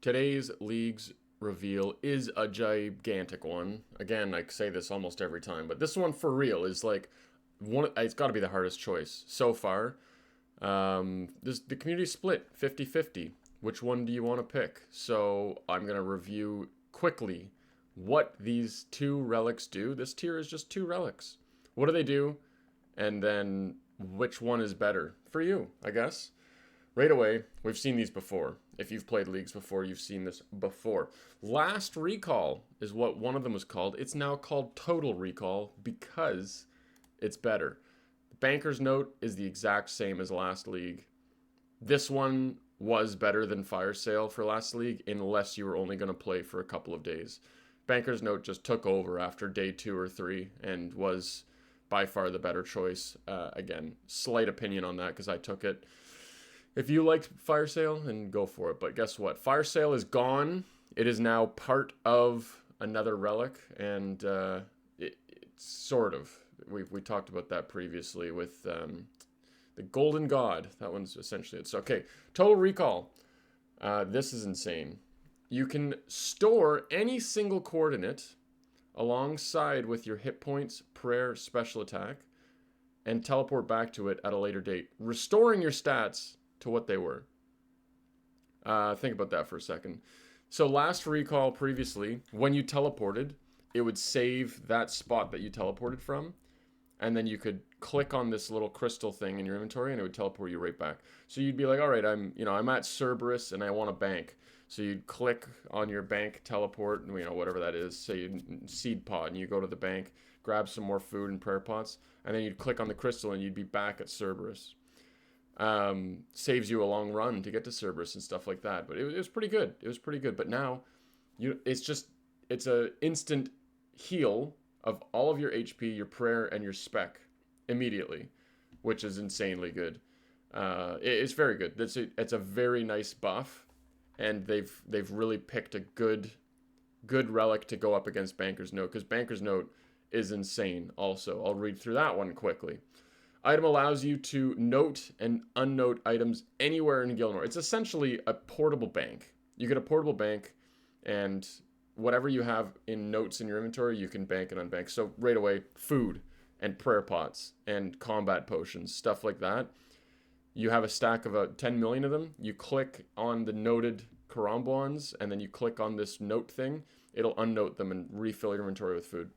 Today's League's reveal is a gigantic one. Again, I say this almost every time, but this one for real is like one. It's got to be the hardest choice so far. The community split 50-50. Which one do you want to pick? So I'm gonna review quickly what these two relics do. This tier is just two relics. What do they do? And then which one is better for you, I guess. Right away, we've seen these before. If you've played Leagues before, you've seen this before. Last Recall is what one of them was called. It's now called Total Recall because it's better. The Banker's Note is the exact same as last League. This one was better than Fire Sale for last League unless you were only going to play for a couple of days. Banker's Note just took over after day 2 or 3 and was by far the better choice. Again, slight opinion on that because I took it. If you liked Fire Sale, then go for it. But guess what? Fire Sale is gone. It is now part of another relic, and it's sort of. We talked about that previously with the Golden God. That one's essentially it. So, okay, Total Recall. This is insane. You can store any single coordinate alongside with your hit points, prayer, special attack, and teleport back to it at a later date, restoring your stats to what they were. Think about that for a second. So last Recall previously, when you teleported, it would save that spot that you teleported from, and then you could click on this little crystal thing in your inventory and it would teleport you right back. So you'd be like, all right, I'm at Cerberus and I want a bank. So you'd click on your bank teleport, whatever that is, say you seed pod, and you go to the bank, grab some more food and prayer pots, and then you'd click on the crystal and you'd be back at Cerberus. Saves you a long run to get to Cerberus and stuff like that. But it was pretty good. It was pretty good. But now it's a instant heal of all of your HP, your prayer, and your spec immediately, which is insanely good. It's very good. It's a very nice buff, and they've really picked a good relic to go up against Banker's Note, because Banker's Note is insane also. I'll read through that one quickly. Item allows you to note and unnote items anywhere in Gilnor. It's essentially a portable bank. You get a portable bank, and whatever you have in notes in your inventory, you can bank and unbank. So right away, food and prayer pots and combat potions, stuff like that. You have a stack of 10 million of them. You click on the noted Karambwans, and then you click on this note thing. It'll unnote them and refill your inventory with food.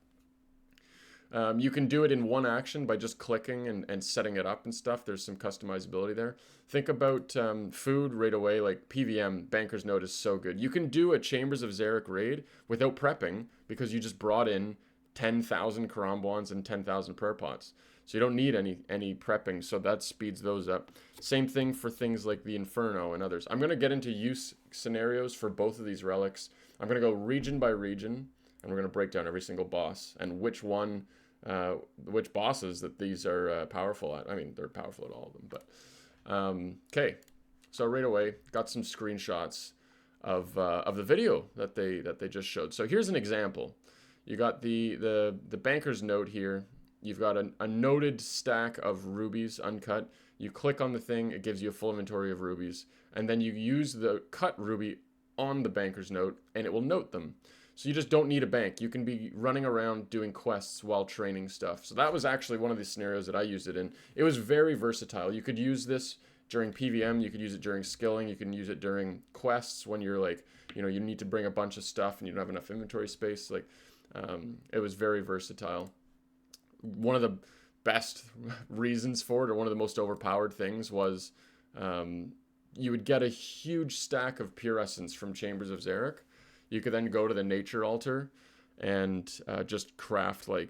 You can do it in one action by just clicking and setting it up and stuff. There's some customizability there. Think about food right away, like PVM, Banker's Note is so good. You can do a Chambers of Xeric raid without prepping because you just brought in 10,000 Karambwans and 10,000 prayer pots. So you don't need any prepping, so that speeds those up. Same thing for things like the Inferno and others. I'm going to get into use scenarios for both of these relics. I'm going to go region by region, and we're going to break down every single boss and which bosses that these are powerful at. I mean, they're powerful at all of them, but okay. So right away, got some screenshots of the video that they just showed. So here's an example. You got the Banker's Note here. You've got a noted stack of rubies uncut. You click on the thing, it gives you a full inventory of rubies, and then you use the cut ruby on the Banker's Note, and it will note them. So you just don't need a bank. You can be running around doing quests while training stuff. So that was actually one of the scenarios that I used it in. It was very versatile. You could use this during PVM. You could use it during skilling. You can use it during quests when you're like, you need to bring a bunch of stuff and you don't have enough inventory space. Like, it was very versatile. One of the best reasons for it, or one of the most overpowered things, was you would get a huge stack of pure essence from Chambers of Xeric. You could then go to the nature altar and just craft like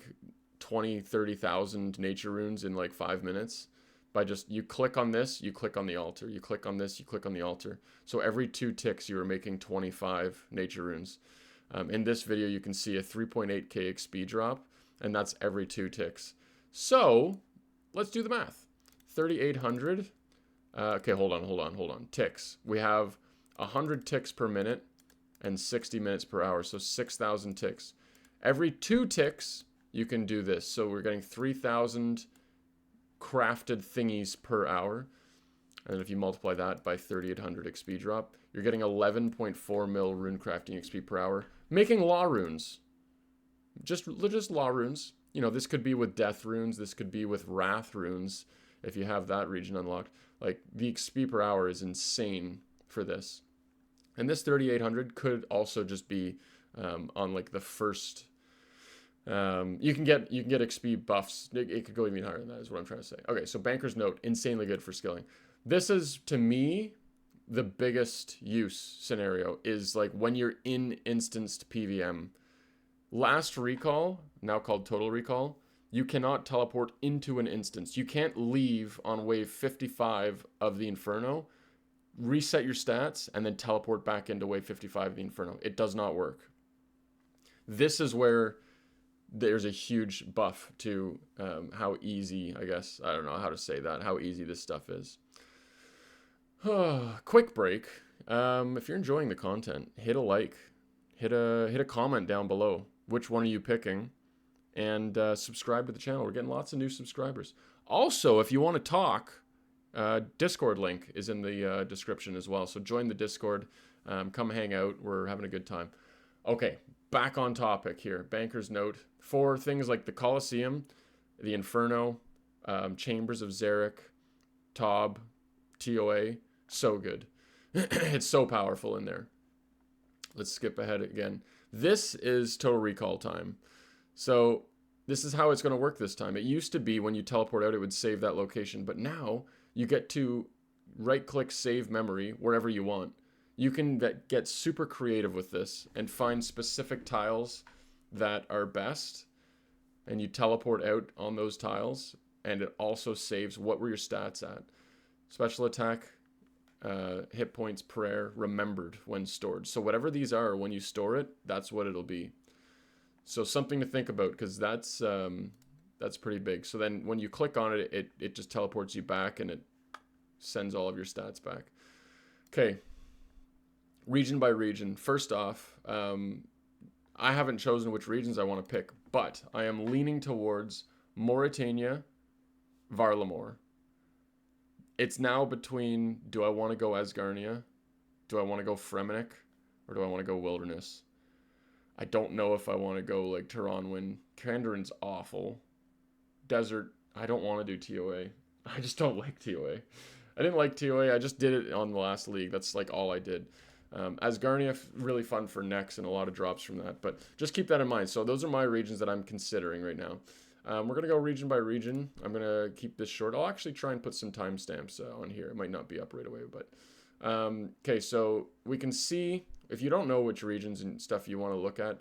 20,000-30,000 nature runes in like 5 minutes by you click on this, you click on the altar, you click on this, you click on the altar. So every 2 ticks you were making 25 nature runes. In this video you can see a 3.8k XP drop, and that's every 2 ticks. So let's do the math. 3,800. Okay, hold on. Ticks. We have 100 ticks per minute and 60 minutes per hour, so 6,000 ticks. Every 2 ticks, you can do this. So we're getting 3,000 crafted thingies per hour. And if you multiply that by 3800 XP drop, you're getting 11.4 mil rune crafting XP per hour, making law runes. Just law runes. You know, this could be with death runes. This could be with wrath runes if you have that region unlocked. Like, the XP per hour is insane for this. And this 3800 could also just be on like the first. You can get XP buffs. It could go even higher than that, is what I'm trying to say. Okay, so Banker's Note, insanely good for skilling. This is, to me, the biggest use scenario is like when you're in instanced PVM. Last recall, now called Total Recall, you cannot teleport into an instance. You can't leave on wave 55 of the Inferno, reset your stats, and then teleport back into wave 55 of the Inferno. It does not work. This is where there's a huge buff to how easy, I guess, I don't know how to say that, how easy this stuff is. Quick break. If you're enjoying the content, hit a like, hit a comment down below. Which one are you picking? And subscribe to the channel. We're getting lots of new subscribers. Also, if you want to talk, Discord link is in the description as well. So join the Discord. Come hang out. We're having a good time. Okay, back on topic here. Banker's Note. For things like the Colosseum, the Inferno, Chambers of Zarek, Tob, TOA. So good. It's so powerful in there. Let's skip ahead again. This is Total Recall time. So this is how it's going to work this time. It used to be when you teleport out, it would save that location. But now you get to right-click Save Memory wherever you want. You can get super creative with this and find specific tiles that are best. And you teleport out on those tiles. And it also saves what were your stats at. Special attack, hit points, prayer, remembered when stored. So whatever these are, when you store it, that's what it'll be. So something to think about, because that's pretty big. So then when you click on it, it just teleports you back and it sends all of your stats back. Okay, region by region. First off, I haven't chosen which regions I want to pick, but I am leaning towards Morytania, Varlamore. It's now between, do I want to go Asgarnia? Do I want to go Fremennik? Or do I want to go Wilderness? I don't know if I want to go like Tirannwn. Kandarin's awful. Desert, I don't want to do TOA. I just don't like TOA. I didn't like TOA. I just did it on the last league. That's like all I did. Asgarnia, really fun for necks and a lot of drops from that. But just keep that in mind. So those are my regions that I'm considering right now. We're going to go region by region. I'm going to keep this short. I'll actually try and put some timestamps on here. It might not be up right away, but... okay, so we can see, if you don't know which regions and stuff you want to look at,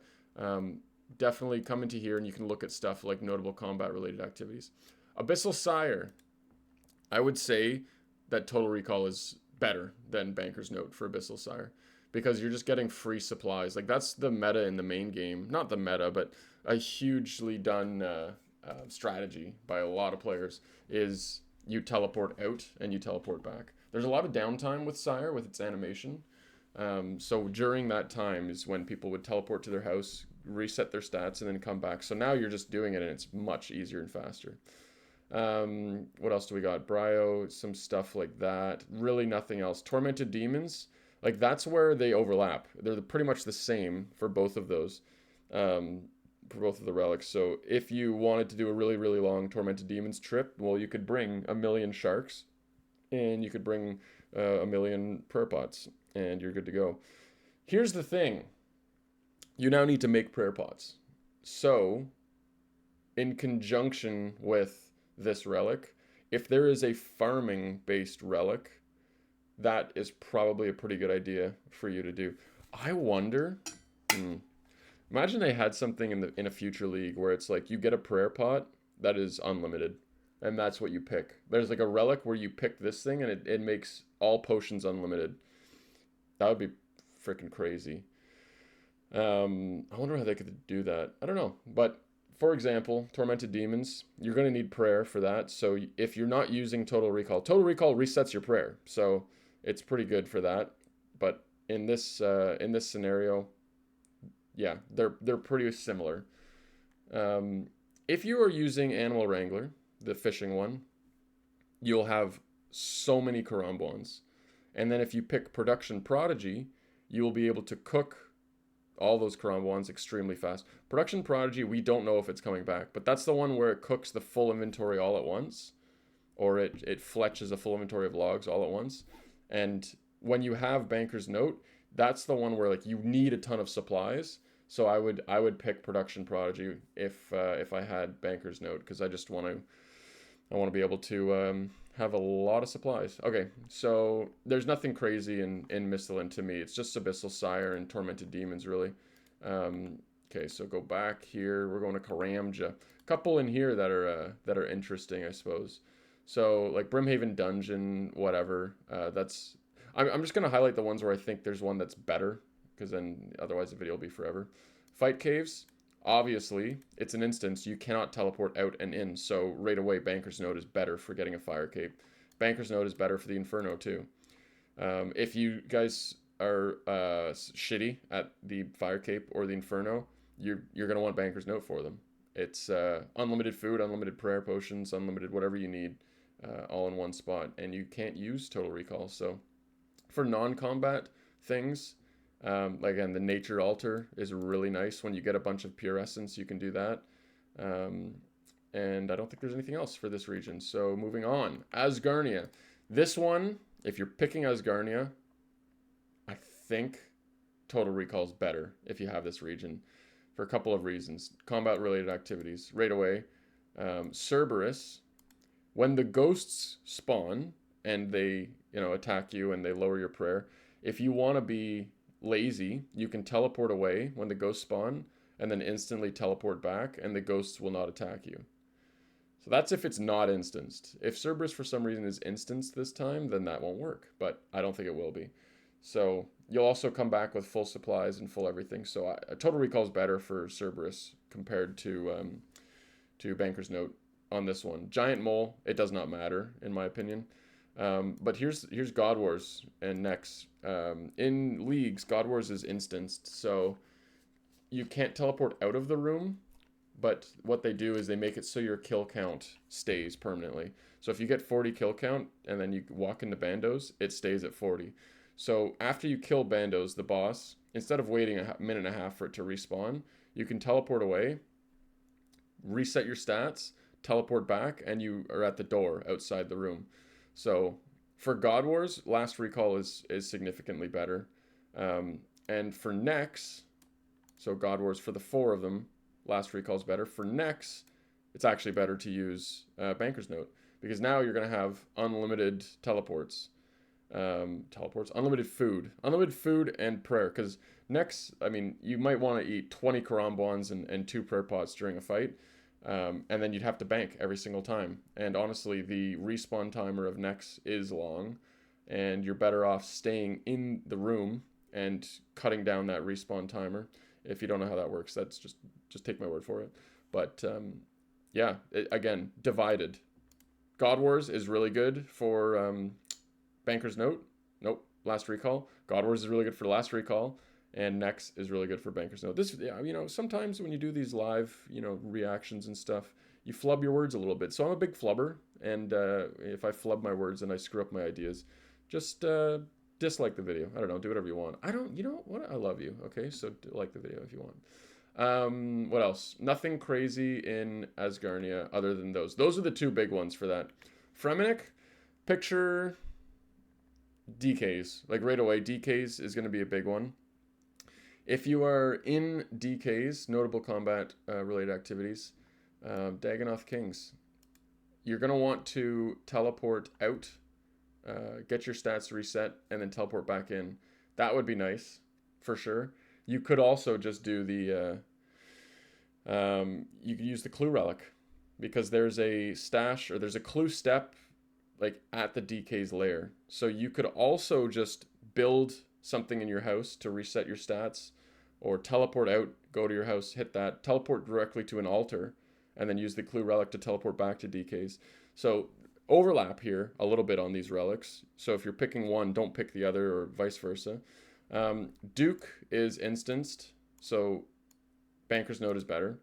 definitely come into here and you can look at stuff like notable combat-related activities. Abyssal Sire. I would say that Total Recall is better than Banker's Note for Abyssal Sire, because you're just getting free supplies. Like, that's the meta in the main game. Not the meta, but a hugely done... strategy by a lot of players is you teleport out and you teleport back. There's a lot of downtime with Sire with its animation. So during that time is when people would teleport to their house, reset their stats, and then come back. So now you're just doing it and it's much easier and faster. What else do we got? Brio, some stuff like that. Really nothing else. Tormented Demons, like that's where they overlap. They're pretty much the same for both of those. For both of the relics. So if you wanted to do a really, really long Tormented Demons trip, well, you could bring 1,000,000 sharks and you could bring 1,000,000 prayer pots and you're good to go. Here's the thing. You now need to make prayer pots. So in conjunction with this relic, if there is a farming based relic, that is probably a pretty good idea for you to do. I wonder... Imagine they had something in a future league where it's like you get a prayer pot that is unlimited, and that's what you pick. There's like a relic where you pick this thing, and it makes all potions unlimited. That would be freaking crazy. I wonder how they could do that. I don't know. But, for example, Tormented Demons, you're going to need prayer for that. So if you're not using Total Recall resets your prayer. So it's pretty good for that. But in this scenario... yeah, they're pretty similar. If you are using Animal Wrangler, the fishing one, you'll have so many Karambwans. And then if you pick Production Prodigy, you will be able to cook all those Karambwans extremely fast. Production Prodigy, we don't know if it's coming back, but that's the one where it cooks the full inventory all at once, or it fletches a full inventory of logs all at once. And when you have Banker's Note, that's the one where like you need a ton of supplies. So I would pick Production Prodigy if I had Banker's Note, because I want to be able to have a lot of supplies. Okay, so there's nothing crazy in Misthalin to me. It's just Abyssal Sire and Tormented Demons, really. Okay, so go back here. We're going to Karamja. A couple in here that are interesting, I suppose. So like Brimhaven Dungeon, whatever. I'm just gonna highlight the ones where I think there's one that's better, because then otherwise the video will be forever. Fight Caves. Obviously, it's an instance. You cannot teleport out and in, so right away, Banker's Note is better for getting a Fire Cape. Banker's Note is better for the Inferno, too. If you guys are shitty at the Fire Cape or the Inferno, you're going to want Banker's Note for them. It's unlimited food, unlimited prayer potions, unlimited whatever you need, all in one spot. And you can't use Total Recall, so for non-combat things... again, the Nature Altar is really nice. When you get a bunch of Pure Essence, you can do that. And I don't think there's anything else for this region. So moving on. Asgarnia. This one, if you're picking Asgarnia, I think Total Recall is better if you have this region for a couple of reasons. Combat-related activities. Right away. Cerberus. When the ghosts spawn and they, attack you and they lower your prayer, if you want to be lazy, you can teleport away when the ghosts spawn and then instantly teleport back, and the ghosts will not attack you. So that's if it's not instanced. If Cerberus for some reason is instanced this time, then that won't work, but I don't think it will be. So you'll also come back with full supplies and full everything. So Total Recall is better for Cerberus compared to Banker's Note on this one. Giant Mole, it does not matter in my opinion. But here's God Wars and Nex. In Leagues, God Wars is instanced, so you can't teleport out of the room, but what they do is they make it so your kill count stays permanently. So if you get 40 kill count and then you walk into Bandos, it stays at 40. So after you kill Bandos, the boss, instead of waiting a minute and a half for it to respawn, you can teleport away, reset your stats, teleport back, and you are at the door outside the room. So for God Wars, Last Recall is significantly better. And for Nex, so God Wars for the 4 of them, Last Recall is better. For Nex, it's actually better to use Banker's Note, because now you're going to have unlimited teleports. Unlimited food and prayer. Because Nex, I mean, you might want to eat 20 Karambwans and 2 prayer pots during a fight. And then you'd have to bank every single time. And honestly, the respawn timer of Nex is long, and you're better off staying in the room and cutting down that respawn timer. If you don't know how that works, that's just take my word for it. But yeah, again, divided. God Wars is really good for Banker's Note. Nope, Last Recall. God Wars is really good for Last Recall. And Nex is really good for Banker's Note. This, sometimes when you do these live, reactions and stuff, you flub your words a little bit. So I'm a big flubber, and if I flub my words and I screw up my ideas, just dislike the video. I don't know, do whatever you want. You know what? I love you. Okay, so like the video if you want. What else? Nothing crazy in Asgarnia other than those. Those are the 2 big ones for that. Fremennik, picture DKs. Like right away, DKs is going to be a big one. If you are in DKs, notable combat related activities, Dagonoth Kings, you're going to want to teleport out, get your stats reset, and then teleport back in. That would be nice, for sure. You could also just do the, you could use the Clue Relic, because there's a stash, or there's a clue step, like, at the DK's lair. So you could also just build something in your house to reset your stats, or teleport out, go to your house, hit that, teleport directly to an altar, and then use the Clue Relic to teleport back to DKs. So overlap here a little bit on these relics. So if you're picking one, don't pick the other, or vice versa. Duke is instanced, so Banker's Note is better.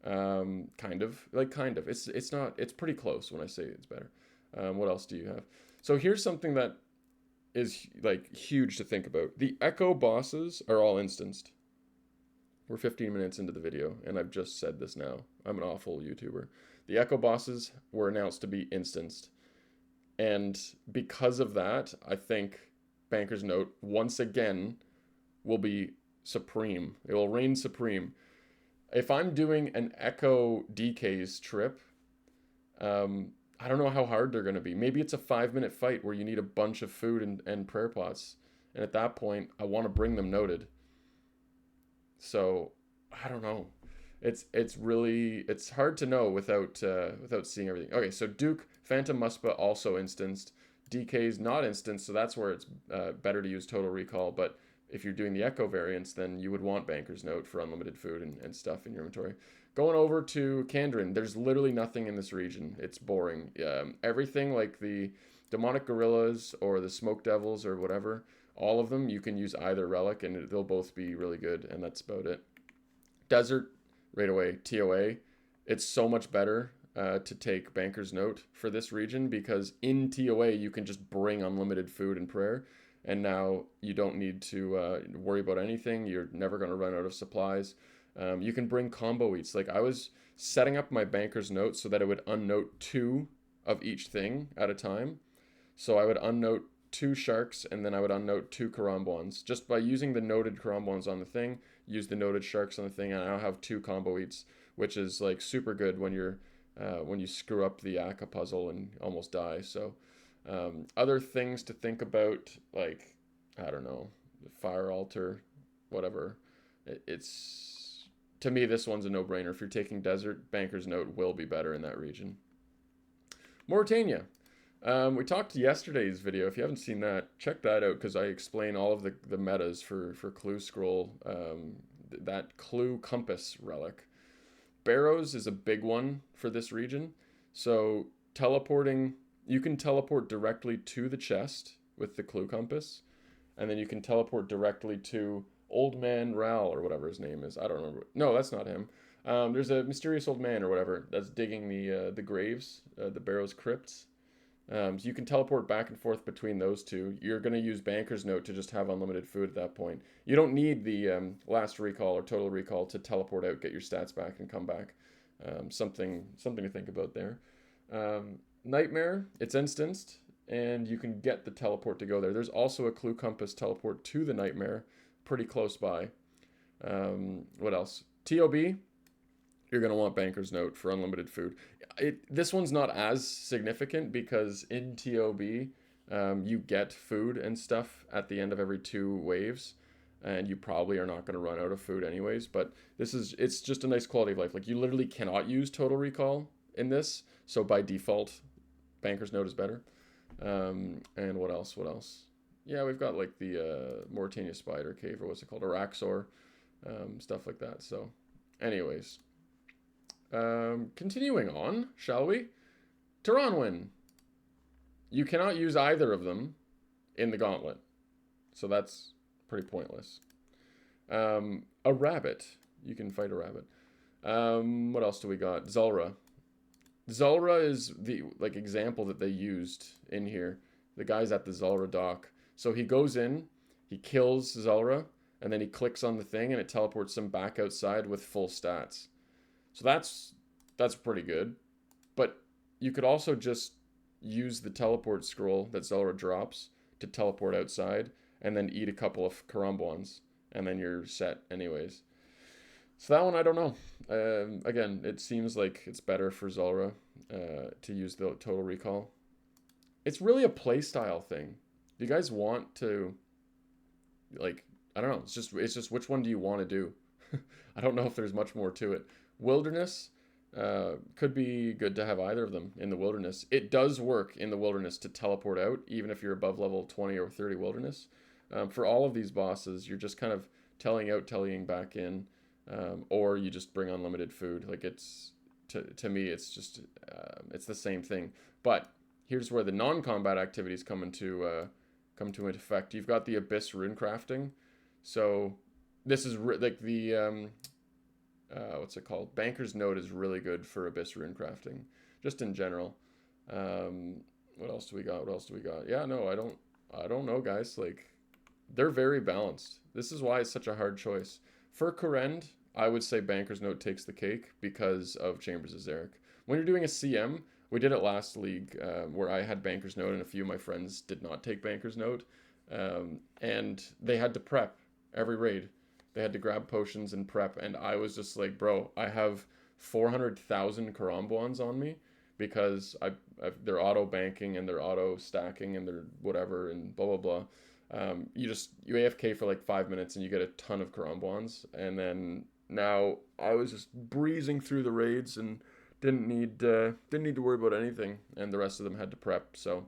Kind of. It's not, it's pretty close when I say it's better. What else do you have? So here's something that is like huge to think about. The Echo bosses are all instanced. We're 15 minutes into the video, and I've just said this now. I'm an awful YouTuber. The Echo bosses were announced to be instanced. And because of that, I think Banker's Note, once again, will be supreme. It will reign supreme. If I'm doing an Echo DK's trip, I don't know how hard they're going to be. Maybe it's a 5-minute fight where you need a bunch of food and prayer pots. And at that point, I want to bring them noted. So, I don't know. It's hard to know without seeing everything. Okay, so Duke, Phantom Muspa also instanced. DK's not instanced, so that's where it's better to use Total Recall. But if you're doing the Echo variants, then you would want Banker's Note for unlimited food and stuff in your inventory. Going over to Kandarin, there's literally nothing in this region. It's boring. Everything like the Demonic Gorillas or the Smoke Devils or whatever, all of them, you can use either Relic and they'll both be really good, and that's about it. Desert, right away, TOA. It's so much better to take Banker's Note for this region because in TOA you can just bring unlimited food and prayer, and now you don't need to worry about anything. You're never going to run out of supplies. You can bring combo eats. Like I was setting up my Banker's Note so that it would unnote 2 of each thing at a time. So I would unnote 2 sharks and then I would unnote 2 Karambwans. Just by using the noted Karambwans on the thing, use the noted sharks on the thing, and I now have 2 combo eats, which is like super good when you screw up the Akka puzzle and almost die. So other things to think about, like, I don't know, the Fire Altar, whatever. It's to me, this one's a no-brainer. If you're taking Desert, Banker's Note will be better in that region. Morytania. We talked yesterday's video. If you haven't seen that, check that out because I explain all of the metas for Clue Scroll, that Clue Compass relic. Barrows is a big one for this region. So teleporting, you can teleport directly to the chest with the Clue Compass, and then you can teleport directly to Old Man Ral or whatever his name is. I don't remember. No, that's not him. There's a mysterious old man or whatever that's digging the graves, the Barrows crypts. So you can teleport back and forth between those two. You're going to use Banker's Note to just have unlimited food at that point. You don't need the last recall or total recall to teleport out, get your stats back, and come back. Something to think about there. Nightmare, it's instanced, and you can get the teleport to go there. There's also a Clue Compass teleport to the Nightmare, pretty close by. What else? TOB, you're going to want Banker's Note for unlimited food. This one's not as significant because in TOB, you get food and stuff at the end of every 2 waves, and you probably are not going to run out of food anyways, but it's just a nice quality of life. Like, you literally cannot use Total Recall in this, so by default, Banker's Note is better. And what else? Yeah, we've got like the Morytania Spider Cave, or what's it called, Araxor, stuff like that. So, anyways, continuing on, shall we? Tirannwn. You cannot use either of them in the gauntlet, so that's pretty pointless. A rabbit. You can fight a rabbit. What else do we got? Zulrah. Zulrah is the example that they used in here. The guy's at the Zulrah dock. So he goes in, he kills Zulrah, and then he clicks on the thing and it teleports him back outside with full stats. So that's pretty good. But you could also just use the teleport scroll that Zulrah drops to teleport outside and then eat a couple of Karambwans, and then you're set anyways. So that one, I don't know. Again, it seems like it's better for Zulrah to use the Total Recall. It's really a playstyle thing. Do you guys want to, like, I don't know. It's just which one do you want to do? I don't know if there's much more to it. Wilderness could be good to have either of them in the wilderness. It does work in the wilderness to teleport out, even if you're above level 20 or 30 wilderness. For all of these bosses, you're just kind of tellying back in, or you just bring unlimited food. Like, it's to me, it's just it's the same thing. But here's where the non-combat activities come into effect. You've got the Abyss rune crafting. So this is like the what's it called? Banker's Note is really good for Abyss rune crafting, just in general. What else do we got? What else do we got? Yeah, no, I don't know, guys. Like, they're very balanced. This is why it's such a hard choice. For Kourend, I would say Banker's Note takes the cake because of Chambers of Xeric. When you're doing a CM, we did it last league where I had Banker's Note and a few of my friends did not take Banker's Note. And they had to prep every raid. They had to grab potions and prep. And I was just like, bro, I have 400,000 Karambwans on me because they're auto banking and they're auto stacking and they're whatever and blah, blah, blah. You AFK for like 5 minutes and you get a ton of Karambwans. And then now I was just breezing through the raids and didn't need to worry about anything. And the rest of them had to prep. So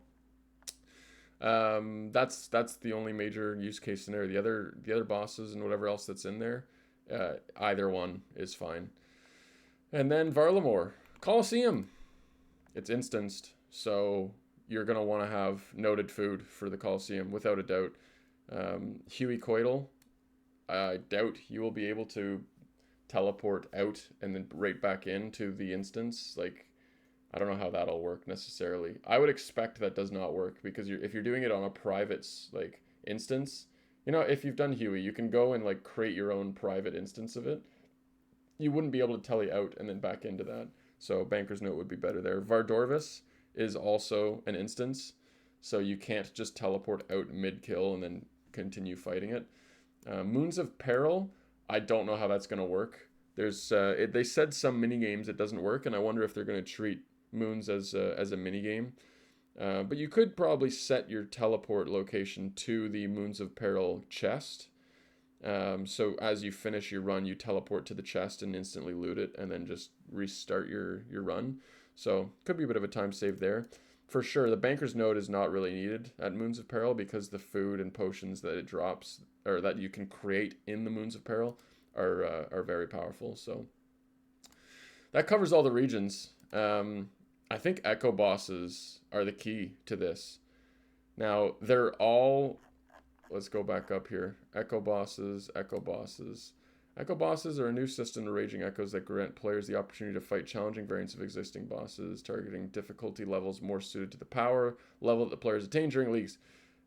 that's the only major use case scenario. The other bosses and whatever else that's in there, either one is fine. And then Varlamore Colosseum, it's instanced, so you're gonna want to have noted food for the Colosseum without a doubt. Huey Coital, I doubt you will be able to teleport out and then right back into the instance. Like, I don't know how that'll work necessarily. I would expect that does not work because if you're doing it on a private like instance, you know, if you've done Huey, you can go and like create your own private instance of it. You wouldn't be able to tele out and then back into that. So Banker's Note would be better there. Vardorvis is also an instance, so you can't just teleport out mid-kill and then continue fighting it. Moons of Peril, I don't know how that's going to work. There's they said some mini games it doesn't work, and I wonder if they're going to treat Moons as a mini game. But you could probably set your teleport location to the Moons of Peril chest. So as you finish your run, you teleport to the chest and instantly loot it, and then just restart your run. So could be a bit of a time save there. For sure, the Banker's Note is not really needed at Moons of Peril because the food and potions that it drops, or that you can create in the Moons of Peril, are very powerful. So that covers all the regions. I think Echo Bosses are the key to this. Now, they're all... Let's go back up here. Echo Bosses, Echo Bosses. Echo Bosses are a new system of Raging Echoes that grant players the opportunity to fight challenging variants of existing bosses, targeting difficulty levels more suited to the power level that the players attain during leagues.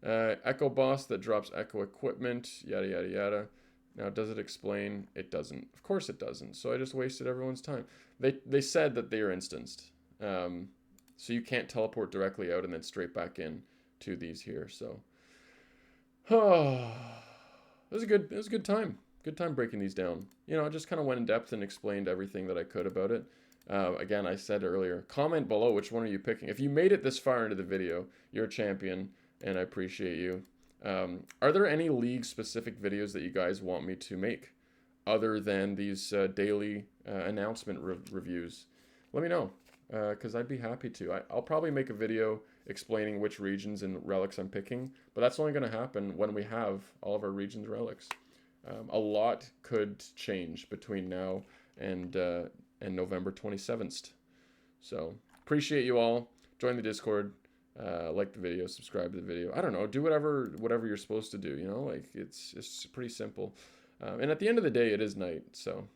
Echo Boss that drops Echo equipment, yada, yada, yada. Now, does it explain? It doesn't. Of course it doesn't. So I just wasted everyone's time. They said that they are instanced. So you can't teleport directly out and then straight back in to these here. So... Oh, it was a good time. Good time breaking these down. You know, I just kind of went in depth and explained everything that I could about it. Again, I said earlier, comment below which one are you picking. If you made it this far into the video, you're a champion, and I appreciate you. Are there any league-specific videos that you guys want me to make other than these daily announcement reviews? Let me know, because I'd be happy to. I'll probably make a video explaining which regions and relics I'm picking, but that's only going to happen when we have all of our regions relics. A lot could change between now and November 27th. So appreciate you all. Join the Discord, like the video, subscribe to the video. I don't know, do whatever you're supposed to do. You know, like it's pretty simple. And at the end of the day, it is night, so